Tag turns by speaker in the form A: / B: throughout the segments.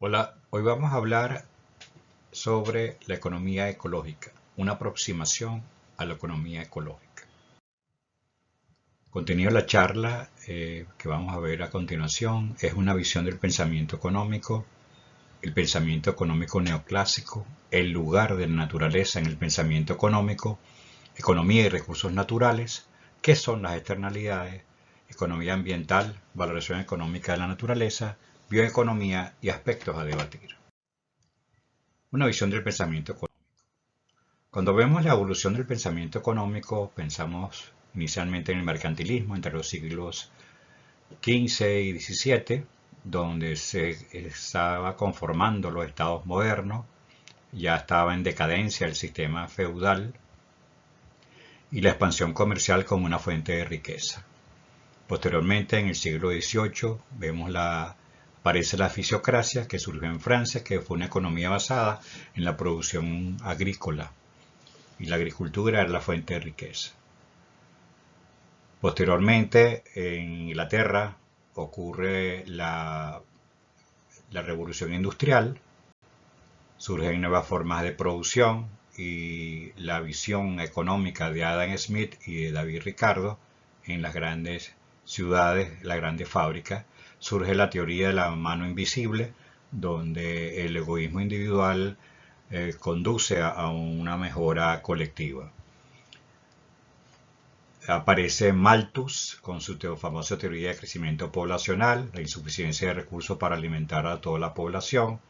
A: Hola, hoy vamos a hablar sobre la economía ecológica, una aproximación a la economía ecológica. Contenido de la charla que vamos a ver a continuación es una visión del pensamiento económico, el pensamiento económico neoclásico, el lugar de la naturaleza en el pensamiento económico, economía y recursos naturales, qué son las externalidades, economía ambiental, valoración económica de la naturaleza, bioeconomía y aspectos a debatir. Una visión del pensamiento económico. Cuando vemos la evolución del pensamiento económico, pensamos inicialmente en el mercantilismo entre los siglos XV y XVII, donde se estaba conformando los estados modernos, ya estaba en decadencia el sistema feudal y la expansión comercial como una fuente de riqueza. Posteriormente, en el siglo XVIII, aparece la fisiocracia que surgió en Francia, que fue una economía basada en la producción agrícola, y la agricultura era la fuente de riqueza. Posteriormente, en Inglaterra ocurre la revolución industrial, surgen nuevas formas de producción y la visión económica de Adam Smith y de David Ricardo en las grandes ciudades, las grandes fábricas, surge la teoría de la mano invisible, donde el egoísmo individual conduce a una mejora colectiva. Aparece Malthus con su famosa teoría de crecimiento poblacional, la insuficiencia de recursos para alimentar a toda la población.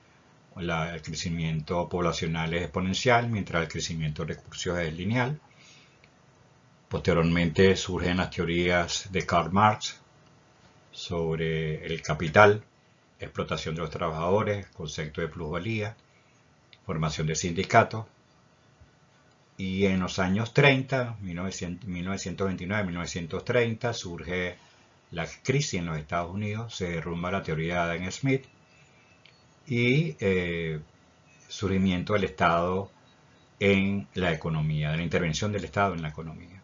A: El crecimiento poblacional es exponencial, mientras el crecimiento de recursos es lineal. Posteriormente surgen las teorías de Karl Marx sobre el capital, explotación de los trabajadores, concepto de plusvalía, formación de sindicatos. Y en los años 30, 1929-1930, surge la crisis en los Estados Unidos, se derrumba la teoría de Adam Smith y surgimiento del Estado en la economía, de la intervención del Estado en la economía.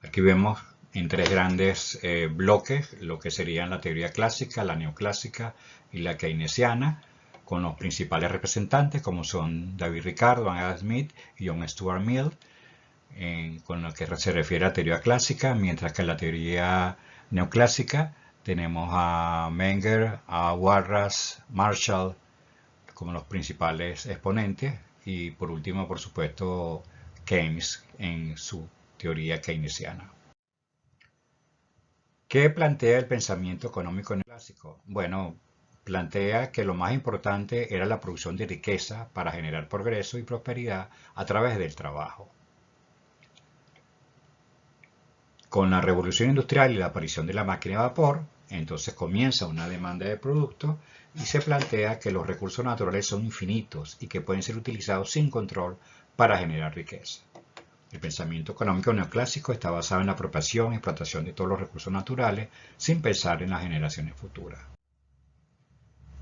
A: Aquí vemos en tres grandes bloques lo que serían la teoría clásica, la neoclásica y la keynesiana, con los principales representantes como son David Ricardo, Adam Smith y John Stuart Mill, con lo que se refiere a la teoría clásica, mientras que en la teoría neoclásica tenemos a Menger, a Walras, Marshall como los principales exponentes y por último, por supuesto, Keynes en su teoría keynesiana. ¿Qué plantea el pensamiento económico neoclásico? Bueno, plantea que lo más importante era la producción de riqueza para generar progreso y prosperidad a través del trabajo. Con la revolución industrial y la aparición de la máquina de vapor, entonces comienza una demanda de productos y se plantea que los recursos naturales son infinitos y que pueden ser utilizados sin control para generar riqueza. El pensamiento económico neoclásico está basado en la apropiación y explotación de todos los recursos naturales sin pensar en las generaciones futuras.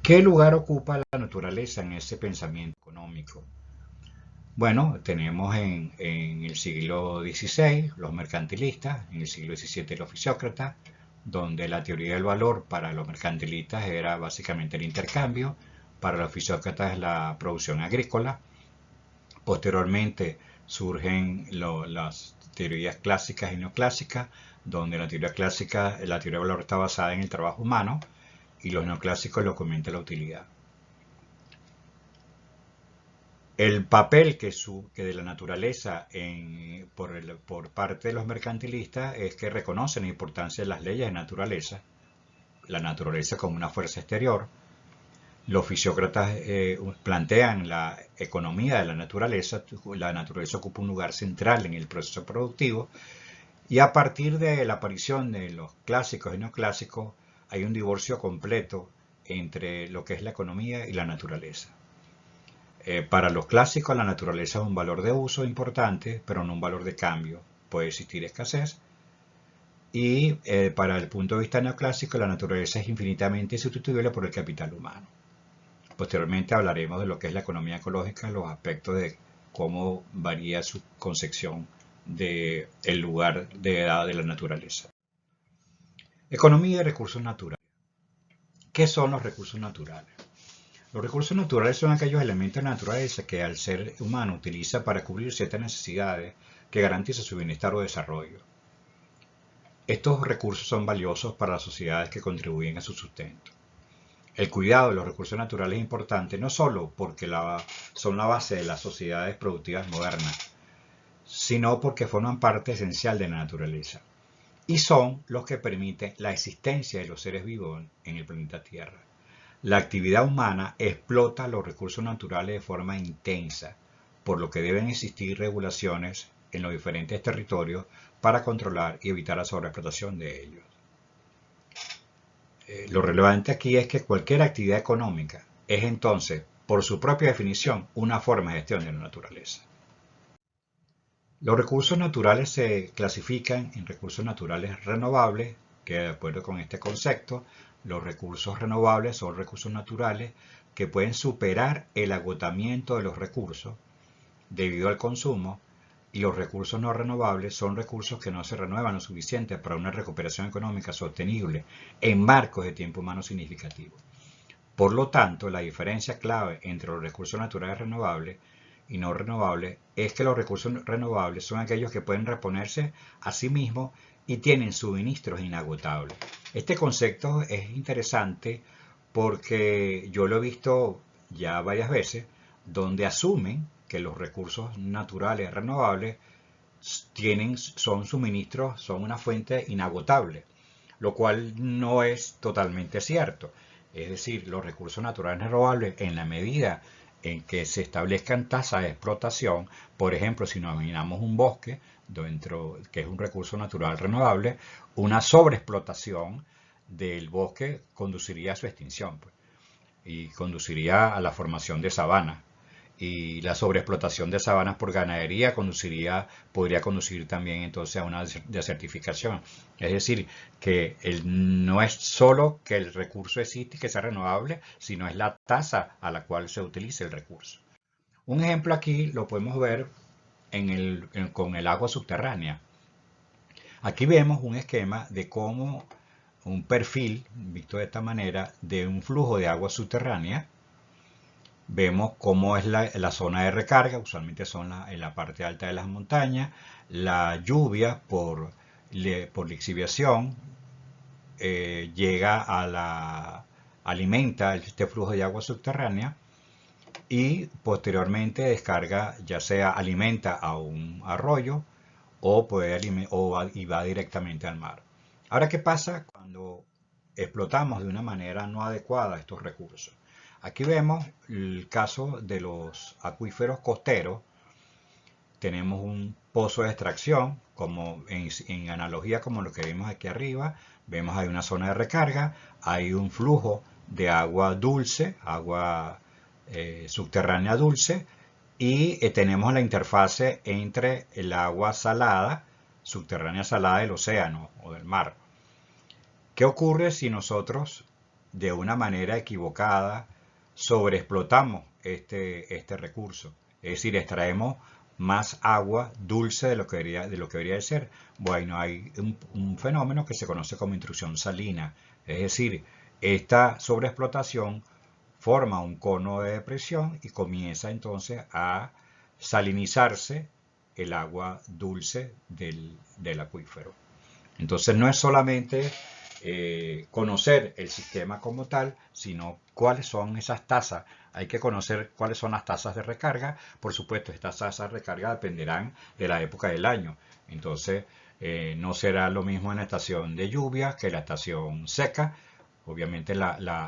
A: ¿Qué lugar ocupa la naturaleza en ese pensamiento económico? Bueno, tenemos en el siglo XVI los mercantilistas, en el siglo XVII los fisiócratas, donde la teoría del valor para los mercantilistas era básicamente el intercambio, para los fisiócratas la producción agrícola. Posteriormente surgen las teorías clásicas y neoclásicas, donde la teoría clásica, la teoría del valor está basada en el trabajo humano y los neoclásicos lo comentan la utilidad. El papel que de la naturaleza por parte de los mercantilistas es que reconocen la importancia de las leyes de naturaleza, la naturaleza como una fuerza exterior. Los fisiócratas plantean la economía de la naturaleza ocupa un lugar central en el proceso productivo y a partir de la aparición de los clásicos y neoclásicos hay un divorcio completo entre lo que es la economía y la naturaleza. Para los clásicos la naturaleza es un valor de uso importante, pero no un valor de cambio. Puede existir escasez. Y para el punto de vista neoclásico la naturaleza es infinitamente sustituible por el capital humano. Posteriormente hablaremos de lo que es la economía ecológica, los aspectos de cómo varía su concepción del lugar de edad de la naturaleza. Economía y recursos naturales. ¿Qué son los recursos naturales? Los recursos naturales son aquellos elementos de la naturaleza que el ser humano utiliza para cubrir ciertas necesidades que garantizan su bienestar o desarrollo. Estos recursos son valiosos para las sociedades que contribuyen a su sustento. El cuidado de los recursos naturales es importante no solo porque son la base de las sociedades productivas modernas, sino porque forman parte esencial de la naturaleza y son los que permiten la existencia de los seres vivos en el planeta Tierra. La actividad humana explota los recursos naturales de forma intensa, por lo que deben existir regulaciones en los diferentes territorios para controlar y evitar la sobreexplotación de ellos. Lo relevante aquí es que cualquier actividad económica es entonces, por su propia definición, una forma de gestión de la naturaleza. Los recursos naturales se clasifican en recursos naturales renovables, que de acuerdo con este concepto, los recursos renovables son recursos naturales que pueden superar el agotamiento de los recursos debido al consumo, y los recursos no renovables son recursos que no se renuevan lo suficiente para una recuperación económica sostenible en marcos de tiempo humano significativos. Por lo tanto, la diferencia clave entre los recursos naturales renovables y no renovables es que los recursos renovables son aquellos que pueden reponerse a sí mismos y tienen suministros inagotables. Este concepto es interesante porque yo lo he visto ya varias veces, donde asumen que los recursos naturales renovables son suministros, son una fuente inagotable, lo cual no es totalmente cierto. Es decir, los recursos naturales renovables, en la medida en que se establezcan tasas de explotación, por ejemplo, si nos imaginamos un bosque, que es un recurso natural renovable, una sobreexplotación del bosque conduciría a su extinción, pues, y conduciría a la formación de sabanas. Y la sobreexplotación de sabanas por ganadería podría conducir también entonces a una desertificación. Es decir, que no es solo que el recurso existe y que sea renovable, sino es la tasa a la cual se utiliza el recurso. Un ejemplo aquí lo podemos ver con el agua subterránea. Aquí vemos un esquema de cómo un perfil, visto de esta manera, de un flujo de agua subterránea. Vemos cómo es la zona de recarga, usualmente son en la parte alta de las montañas. La lluvia por lixiviación llega alimenta este flujo de agua subterránea y posteriormente descarga, ya sea alimenta a un arroyo y va directamente al mar. Ahora, ¿qué pasa cuando explotamos de una manera no adecuada estos recursos? Aquí vemos el caso de los acuíferos costeros. Tenemos un pozo de extracción, como en analogía como lo que vimos aquí arriba. Vemos hay una zona de recarga, hay un flujo de agua dulce, agua subterránea dulce, y tenemos la interfase entre el agua salada, subterránea salada del océano o del mar. ¿Qué ocurre si nosotros, de una manera equivocada, sobreexplotamos este recurso? Es decir, extraemos más agua dulce de lo que debería de ser. Bueno, hay un fenómeno que se conoce como intrusión salina. Es decir, esta sobreexplotación forma un cono de depresión y comienza entonces a salinizarse el agua dulce del acuífero. Entonces no es solamente conocer el sistema como tal, sino cuáles son esas tasas. Hay que conocer cuáles son las tasas de recarga. Por supuesto, estas tasas de recarga dependerán de la época del año. Entonces, no será lo mismo en la estación de lluvia que la estación seca. Obviamente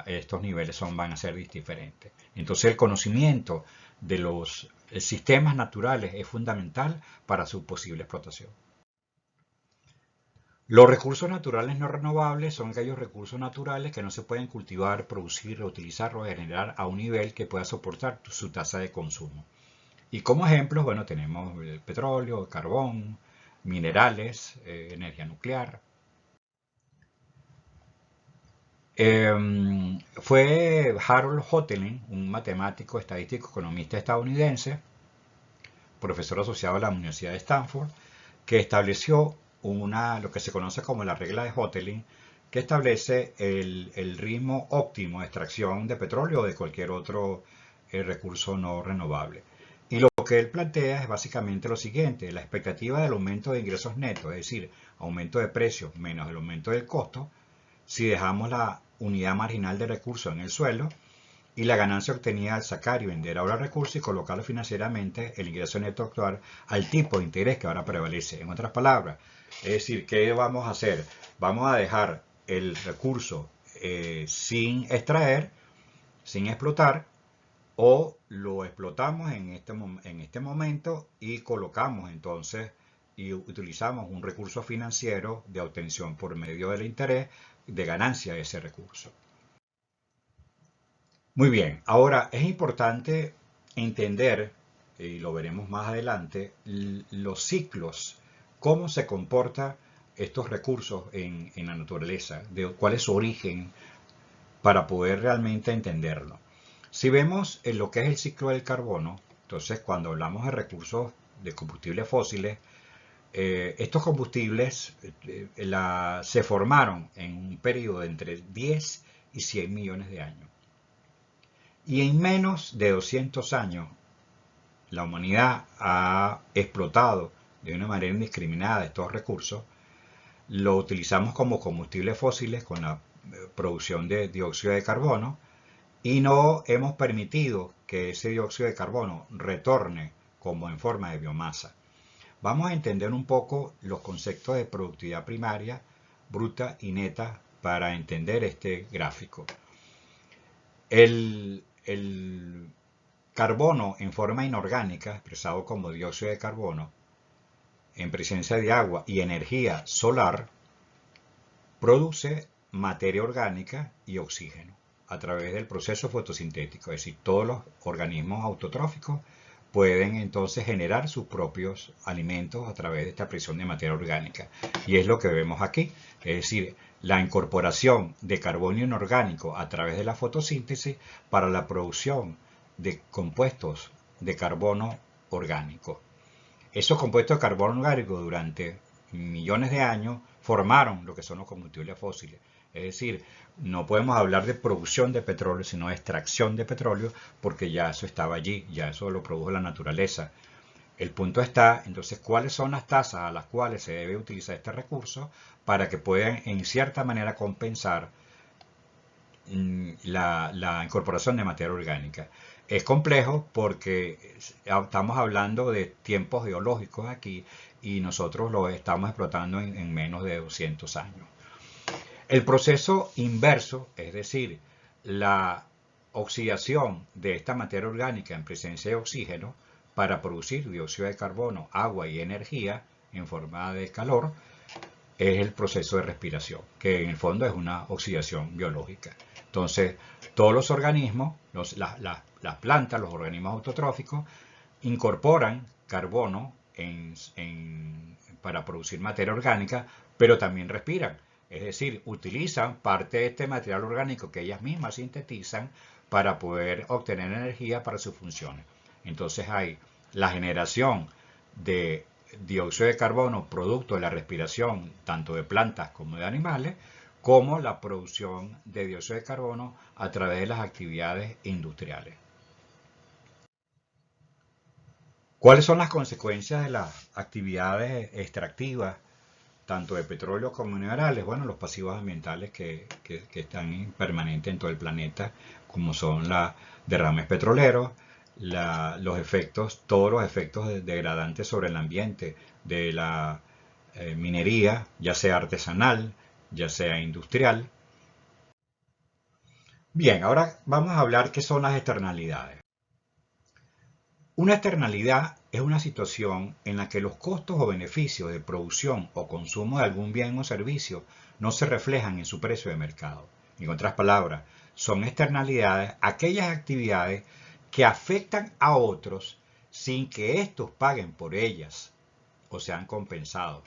A: estos niveles van a ser diferentes. Entonces, el conocimiento de los sistemas naturales es fundamental para su posible explotación. Los recursos naturales no renovables son aquellos recursos naturales que no se pueden cultivar, producir, reutilizar o generar a un nivel que pueda soportar su tasa de consumo. Y como ejemplos, bueno, tenemos el petróleo, el carbón, minerales, energía nuclear. Fue Harold Hotelling, un matemático, estadístico, economista estadounidense, profesor asociado a la Universidad de Stanford, que estableció lo que se conoce como la regla de Hotelling, que establece el ritmo óptimo de extracción de petróleo o de cualquier otro recurso no renovable. Y lo que él plantea es básicamente lo siguiente: la expectativa del aumento de ingresos netos, es decir, aumento de precios menos el aumento del costo, si dejamos la unidad marginal de recursos en el suelo, y la ganancia obtenida al sacar y vender ahora recursos y colocarlo financieramente, el ingreso neto actual, al tipo de interés que ahora prevalece. En otras palabras, es decir, ¿qué vamos a hacer? Vamos a dejar el recurso sin extraer, sin explotar, o lo explotamos en este momento y colocamos entonces y utilizamos un recurso financiero de obtención por medio del interés de ganancia de ese recurso. Muy bien, ahora es importante entender, y lo veremos más adelante, los ciclos, cómo se comportan estos recursos en la naturaleza, de cuál es su origen, para poder realmente entenderlo. Si vemos en lo que es el ciclo del carbono, entonces cuando hablamos de recursos de combustibles fósiles, estos combustibles se formaron en un periodo de entre 10 y 100 millones de años. Y en menos de 200 años, la humanidad ha explotado de una manera indiscriminada estos recursos. Lo utilizamos como combustibles fósiles con la producción de dióxido de carbono y no hemos permitido que ese dióxido de carbono retorne como en forma de biomasa. Vamos a entender un poco los conceptos de productividad primaria, bruta y neta para entender este gráfico. El carbono en forma inorgánica, expresado como dióxido de carbono, en presencia de agua y energía solar, produce materia orgánica y oxígeno a través del proceso fotosintético. Es decir, todos los organismos autotróficos pueden entonces generar sus propios alimentos a través de esta presión de materia orgánica. Y es lo que vemos aquí, es decir, la incorporación de carbono inorgánico a través de la fotosíntesis para la producción de compuestos de carbono orgánico. Esos compuestos de carbono orgánico durante millones de años formaron lo que son los combustibles fósiles. Es decir, no podemos hablar de producción de petróleo, sino de extracción de petróleo, porque ya eso estaba allí, ya eso lo produjo la naturaleza. El punto está, entonces, cuáles son las tasas a las cuales se debe utilizar este recurso para que puedan, en cierta manera, compensar la incorporación de materia orgánica. Es complejo porque estamos hablando de tiempos geológicos aquí y nosotros lo estamos explotando en menos de 200 años. El proceso inverso, es decir, la oxidación de esta materia orgánica en presencia de oxígeno para producir dióxido de carbono, agua y energía en forma de calor, es el proceso de respiración, que en el fondo es una oxidación biológica. Entonces, todos los organismos, las plantas, los organismos autotróficos, incorporan carbono para producir materia orgánica, pero también respiran. Es decir, utilizan parte de este material orgánico que ellas mismas sintetizan para poder obtener energía para sus funciones. Entonces hay la generación de dióxido de carbono producto de la respiración tanto de plantas como de animales, como la producción de dióxido de carbono a través de las actividades industriales. ¿Cuáles son las consecuencias de las actividades extractivas, tanto de petróleo como minerales? Bueno, los pasivos ambientales que están permanentes en todo el planeta, como son los derrames petroleros, todos los efectos degradantes sobre el ambiente de la minería, ya sea artesanal, ya sea industrial. Bien, ahora vamos a hablar qué son las externalidades. Una externalidad es una situación en la que los costos o beneficios de producción o consumo de algún bien o servicio no se reflejan en su precio de mercado. En otras palabras, son externalidades aquellas actividades que afectan a otros sin que estos paguen por ellas o sean compensados.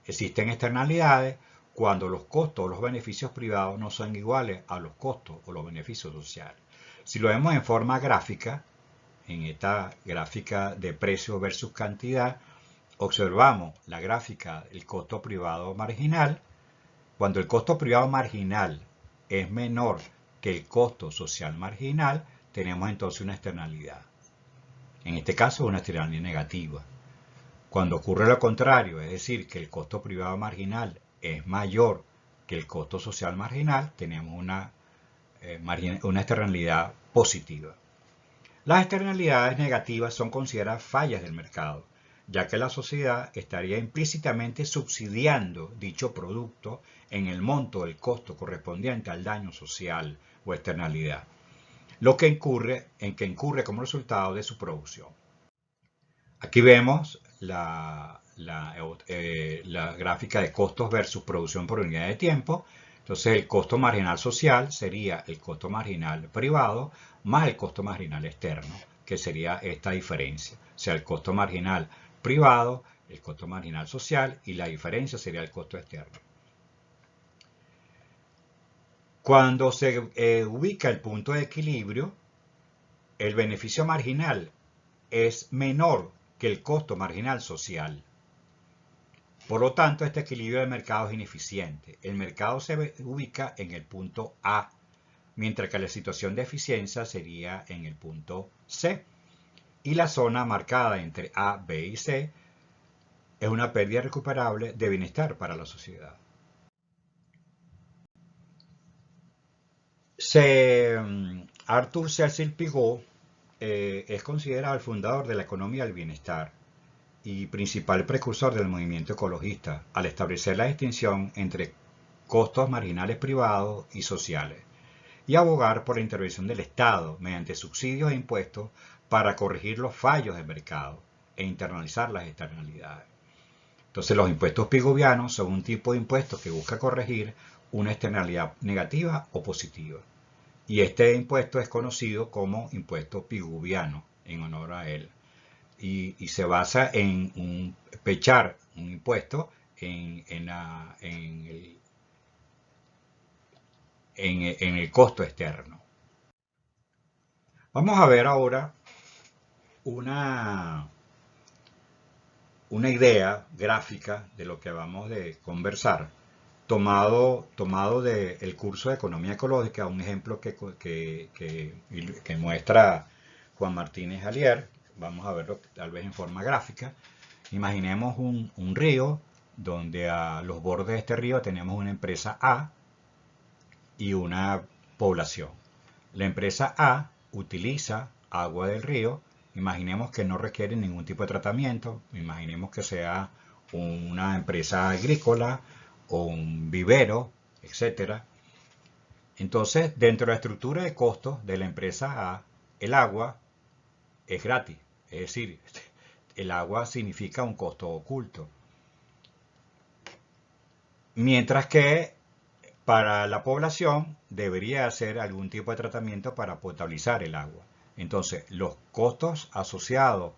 A: Existen externalidades cuando los costos o los beneficios privados no son iguales a los costos o los beneficios sociales. Si lo vemos en forma gráfica, en esta gráfica de precio versus cantidad, observamos la gráfica del costo privado marginal Cuando el costo privado marginal es menor que el costo social marginal, tenemos entonces una externalidad. En este caso, una externalidad negativa. Cuando ocurre lo contrario, es decir, que el costo privado marginal es mayor que el costo social marginal, tenemos una externalidad positiva. Las externalidades negativas son consideradas fallas del mercado, ya que la sociedad estaría implícitamente subsidiando dicho producto en el monto del costo correspondiente al daño social o externalidad, lo que incurre como resultado de su producción. Aquí vemos la gráfica de costos versus producción por unidad de tiempo. Entonces el costo marginal social sería el costo marginal privado más el costo marginal externo, que sería esta diferencia. O sea, el costo marginal privado, el costo marginal social y la diferencia sería el costo externo. Cuando se ubica el punto de equilibrio, el beneficio marginal es menor que el costo marginal social. Por lo tanto, este equilibrio del mercado es ineficiente. El mercado se ubica en el punto A, mientras que la situación de eficiencia sería en el punto C. Y la zona marcada entre A, B y C es una pérdida recuperable de bienestar para la sociedad. Arthur Cecil Pigot es considerado el fundador de la economía del bienestar y principal precursor del movimiento ecologista, al establecer la distinción entre costos marginales privados y sociales, y abogar por la intervención del Estado mediante subsidios e impuestos para corregir los fallos del mercado e internalizar las externalidades. Entonces los impuestos pigovianos son un tipo de impuesto que busca corregir una externalidad negativa o positiva. Y este impuesto es conocido como impuesto pigoviano en honor a él. Y se basa en pechar un impuesto en el costo externo. Vamos a ver ahora una idea gráfica de lo que vamos de conversar, tomado del curso de Economía Ecológica, un ejemplo que muestra Juan Martínez Alier. Vamos a verlo tal vez en forma gráfica. Imaginemos un río donde a los bordes de este río tenemos una empresa A y una población. La empresa A utiliza agua del río. Imaginemos que no requiere ningún tipo de tratamiento. Imaginemos que sea una empresa agrícola o un vivero, etc. Entonces, dentro de la estructura de costos de la empresa A, el agua es gratis. Es decir, el agua significa un costo oculto. Mientras que para la población debería hacer algún tipo de tratamiento para potabilizar el agua. Entonces, los costos asociados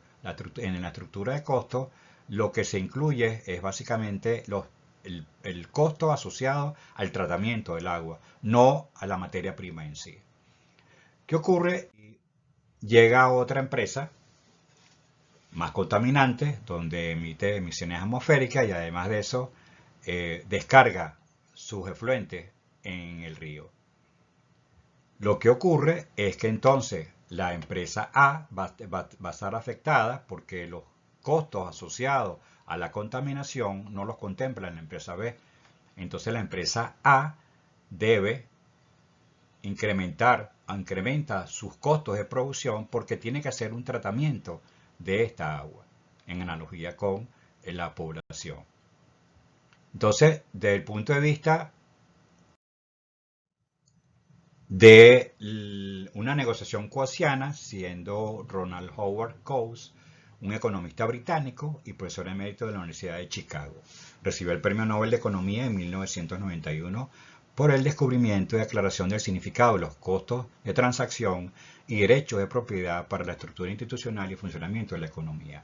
A: en la estructura de costos, lo que se incluye es básicamente el costo asociado al tratamiento del agua, no a la materia prima en sí. ¿Qué ocurre? Llega otra empresa más contaminante, donde emite emisiones atmosféricas y además de eso descarga sus efluentes en el río. Lo que ocurre es que entonces la empresa A va a estar afectada porque los costos asociados a la contaminación no los contempla la empresa B. Entonces la empresa A debe incrementa sus costos de producción porque tiene que hacer un tratamiento de esta agua, en analogía con la población. Entonces, desde el punto de vista de una negociación coasiana, siendo Ronald Howard Coase un economista británico y profesor emérito de la Universidad de Chicago. Recibió el Premio Nobel de Economía en 1991 por el descubrimiento y aclaración del significado de los costos de transacción y derechos de propiedad para la estructura institucional y funcionamiento de la economía.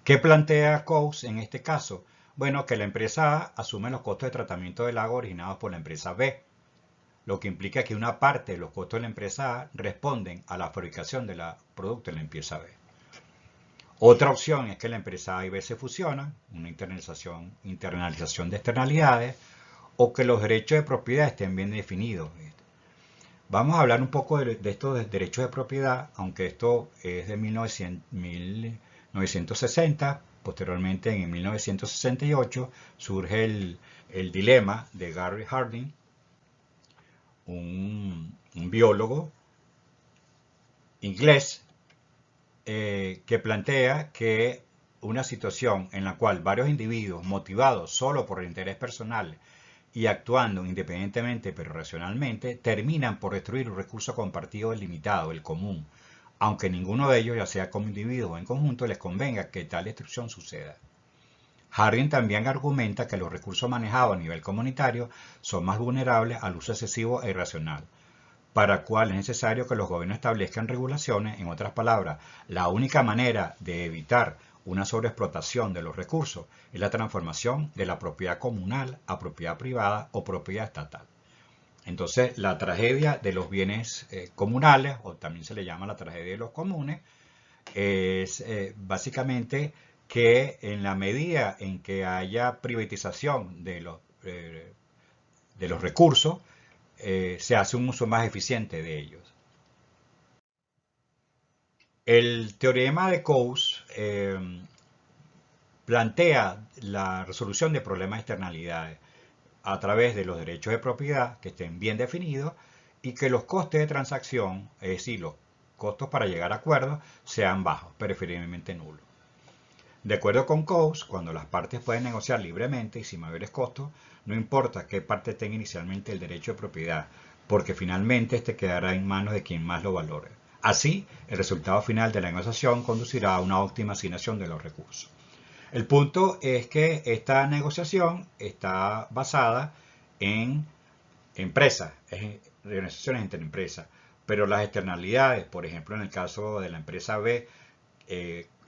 A: ¿Qué plantea Coase en este caso? Bueno, que la empresa A asume los costos de tratamiento del agua originados por la empresa B, lo que implica que una parte de los costos de la empresa A responden a la fabricación del producto de la empresa B. Otra opción es que la empresa A y B se fusionan, una internalización de externalidades, o que los derechos de propiedad estén bien definidos. Vamos a hablar un poco de estos derechos de propiedad, aunque esto es de 1960. Posteriormente, en 1968, surge el dilema de Gary Harding, un biólogo inglés, que plantea que una situación en la cual varios individuos motivados solo por el interés personal y actuando independientemente pero racionalmente, terminan por destruir un recurso compartido limitado, el común, aunque ninguno de ellos, ya sea como individuo o en conjunto, les convenga que tal destrucción suceda. Harding también argumenta que los recursos manejados a nivel comunitario son más vulnerables al uso excesivo e irracional, para el cual es necesario que los gobiernos establezcan regulaciones. En otras palabras, la única manera de evitar una sobreexplotación de los recursos es la transformación de la propiedad comunal a propiedad privada o propiedad estatal. Entonces, la tragedia de los bienes comunales, o también se le llama la tragedia de los comunes, es básicamente que en la medida en que haya privatización de los recursos, se hace un uso más eficiente de ellos. El teorema de Coase plantea la resolución de problemas de externalidades a través de los derechos de propiedad que estén bien definidos y que los costes de transacción, es decir, los costos para llegar a acuerdos, sean bajos, preferiblemente nulos. De acuerdo con Coase, cuando las partes pueden negociar libremente y sin mayores costos, no importa qué parte tenga inicialmente el derecho de propiedad, porque finalmente este quedará en manos de quien más lo valore. Así, el resultado final de la negociación conducirá a una óptima asignación de los recursos. El punto es que esta negociación está basada en empresas, organizaciones entre empresas, pero las externalidades, por ejemplo, en el caso de la empresa B,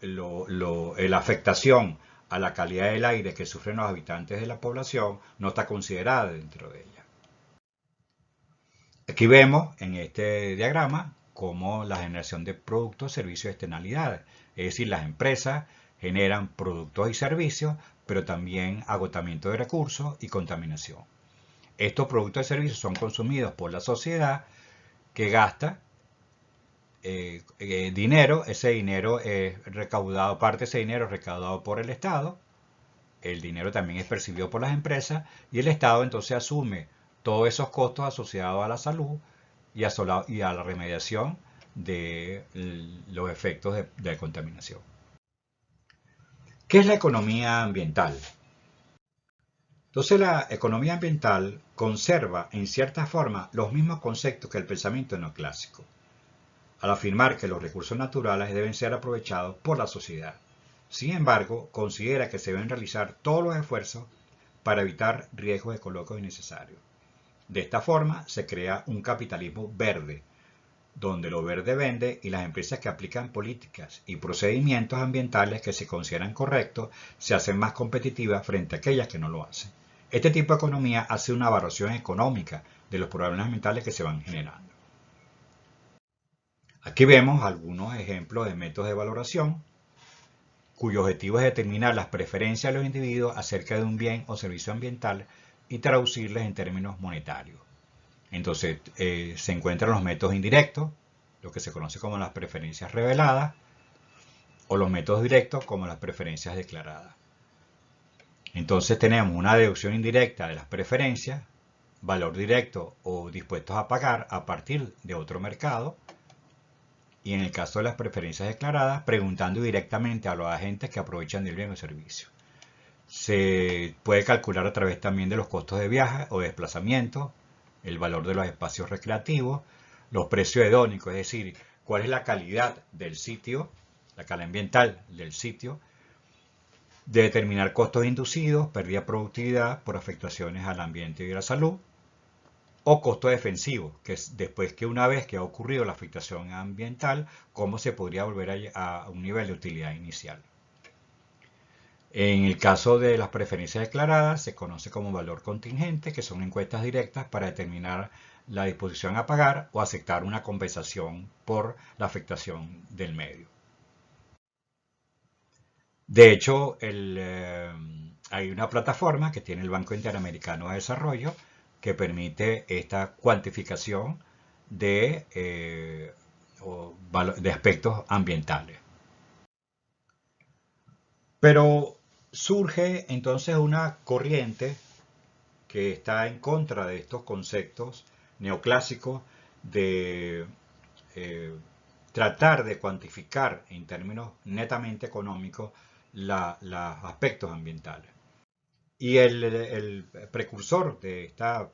A: la afectación a la calidad del aire que sufren los habitantes de la población no está considerada dentro de ella. Aquí vemos en este diagrama cómo la generación de productos, servicios y externalidades, es decir, las empresas generan productos y servicios, pero también agotamiento de recursos y contaminación. Estos productos y servicios son consumidos por la sociedad, que gasta dinero. Ese dinero es recaudado, parte de ese dinero es recaudado por el Estado, el dinero también es percibido por las empresas y el Estado entonces asume todos esos costos asociados a la salud y a la remediación de los efectos de contaminación. ¿Qué es la economía ambiental? Entonces, la economía ambiental conserva en cierta forma los mismos conceptos que el pensamiento neoclásico, al afirmar que los recursos naturales deben ser aprovechados por la sociedad. Sin embargo, considera que se deben realizar todos los esfuerzos para evitar riesgos ecológicos innecesarios. De esta forma, se crea un capitalismo verde, donde lo verde vende y las empresas que aplican políticas y procedimientos ambientales que se consideran correctos se hacen más competitivas frente a aquellas que no lo hacen. Este tipo de economía hace una evaluación económica de los problemas ambientales que se van generando. Aquí vemos algunos ejemplos de métodos de valoración, cuyo objetivo es determinar las preferencias de los individuos acerca de un bien o servicio ambiental y traducirles en términos monetarios. Entonces, se encuentran los métodos indirectos, lo que se conoce como las preferencias reveladas, o los métodos directos como las preferencias declaradas. Entonces tenemos una deducción indirecta de las preferencias, valor directo o dispuestos a pagar a partir de otro mercado, y en el caso de las preferencias declaradas, preguntando directamente a los agentes que aprovechan del bien o servicio. Se puede calcular a través también de los costos de viaje o de desplazamiento, el valor de los espacios recreativos, los precios hedónicos, es decir, cuál es la calidad del sitio, la calidad ambiental del sitio, de determinar costos inducidos, pérdida de productividad por afectaciones al ambiente y a la salud, o costo defensivo, que es después que una vez que ha ocurrido la afectación ambiental, cómo se podría volver a un nivel de utilidad inicial. En el caso de las preferencias declaradas, se conoce como valor contingente, que son encuestas directas para determinar la disposición a pagar o aceptar una compensación por la afectación del medio. De hecho, hay una plataforma que tiene el Banco Interamericano de Desarrollo que permite esta cuantificación de aspectos ambientales. Pero surge entonces una corriente que está en contra de estos conceptos neoclásicos de tratar de cuantificar en términos netamente económicos los aspectos ambientales. Y el precursor de esta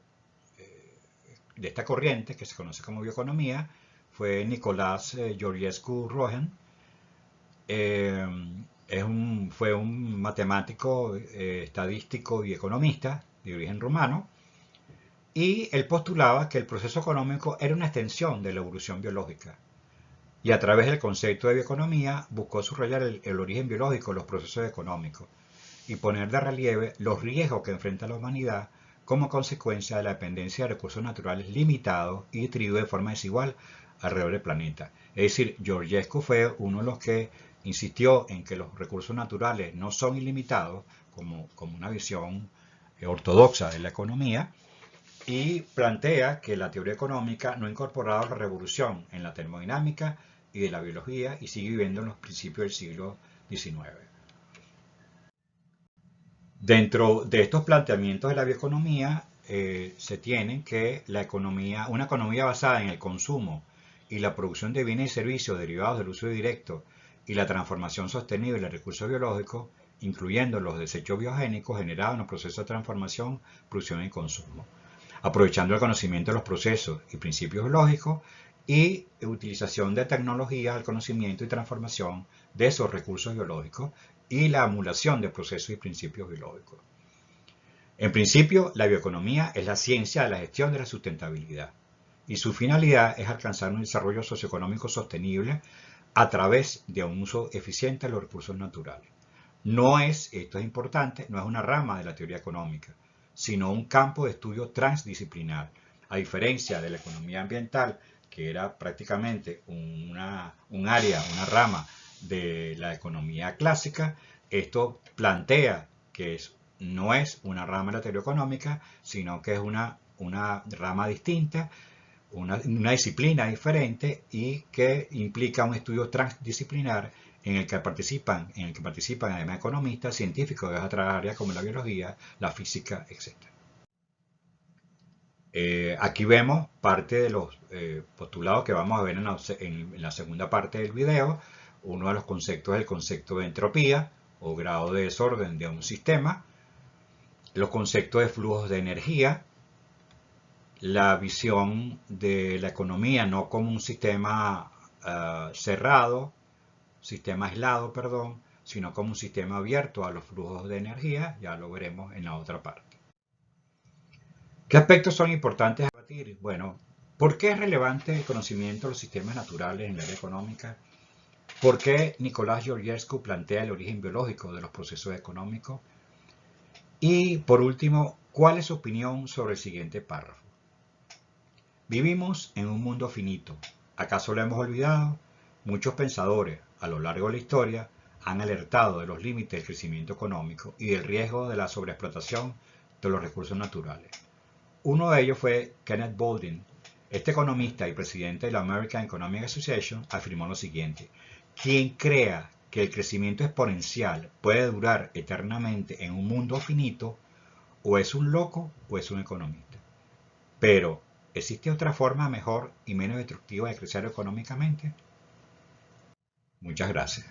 A: corriente, que se conoce como bioeconomía, fue Nicolás Georgescu-Roegen. Fue un matemático, estadístico y economista de origen rumano, y él postulaba que el proceso económico era una extensión de la evolución biológica. Y a través del concepto de bioeconomía buscó subrayar el origen biológico de los procesos económicos y poner de relieve los riesgos que enfrenta la humanidad como consecuencia de la dependencia de recursos naturales limitados y distribuidos de forma desigual alrededor del planeta. Es decir, Georgescu fue uno de los que insistió en que los recursos naturales no son ilimitados, como una visión ortodoxa de la economía, y plantea que la teoría económica no ha incorporado la revolución en la termodinámica y de la biología y sigue viviendo en los principios del siglo XIX. Dentro de estos planteamientos de la bioeconomía se tienen que una economía basada en el consumo y la producción de bienes y servicios derivados del uso directo y la transformación sostenible de recursos biológicos, incluyendo los desechos biogénicos generados en los procesos de transformación, producción y consumo, aprovechando el conocimiento de los procesos y principios biológicos y utilización de tecnologías al conocimiento y transformación de esos recursos biológicos y la emulación de procesos y principios biológicos. En principio, la bioeconomía es la ciencia de la gestión de la sustentabilidad y su finalidad es alcanzar un desarrollo socioeconómico sostenible a través de un uso eficiente de los recursos naturales. Esto es importante, no es una rama de la teoría económica, sino un campo de estudio transdisciplinar. A diferencia de la economía ambiental, que era prácticamente un área, una rama de la economía clásica, esto plantea que no es una rama de la teoría económica, sino que es una rama distinta, una disciplina diferente y que implica un estudio transdisciplinar en el que participan además economistas, científicos de otras áreas como la biología, la física, etc. Aquí vemos parte de los postulados que vamos a ver en la segunda parte del video. Uno de los conceptos es el concepto de entropía o grado de desorden de un sistema, los conceptos de flujos de energía, la visión de la economía no como un sistema aislado, sino como un sistema abierto a los flujos de energía, ya lo veremos en la otra parte. ¿Qué aspectos son importantes a debatir? Bueno, ¿por qué es relevante el conocimiento de los sistemas naturales en la área económica? ¿Por qué Nicolás Georgescu plantea el origen biológico de los procesos económicos? Y por último, ¿cuál es su opinión sobre el siguiente párrafo? Vivimos en un mundo finito. ¿Acaso lo hemos olvidado? Muchos pensadores a lo largo de la historia han alertado de los límites del crecimiento económico y del riesgo de la sobreexplotación de los recursos naturales. Uno de ellos fue Kenneth Boulding. Este economista y presidente de la American Economic Association afirmó lo siguiente: quien crea que el crecimiento exponencial puede durar eternamente en un mundo finito, o es un loco o es un economista. Pero, ¿existe otra forma mejor y menos destructiva de crecer económicamente? Muchas gracias.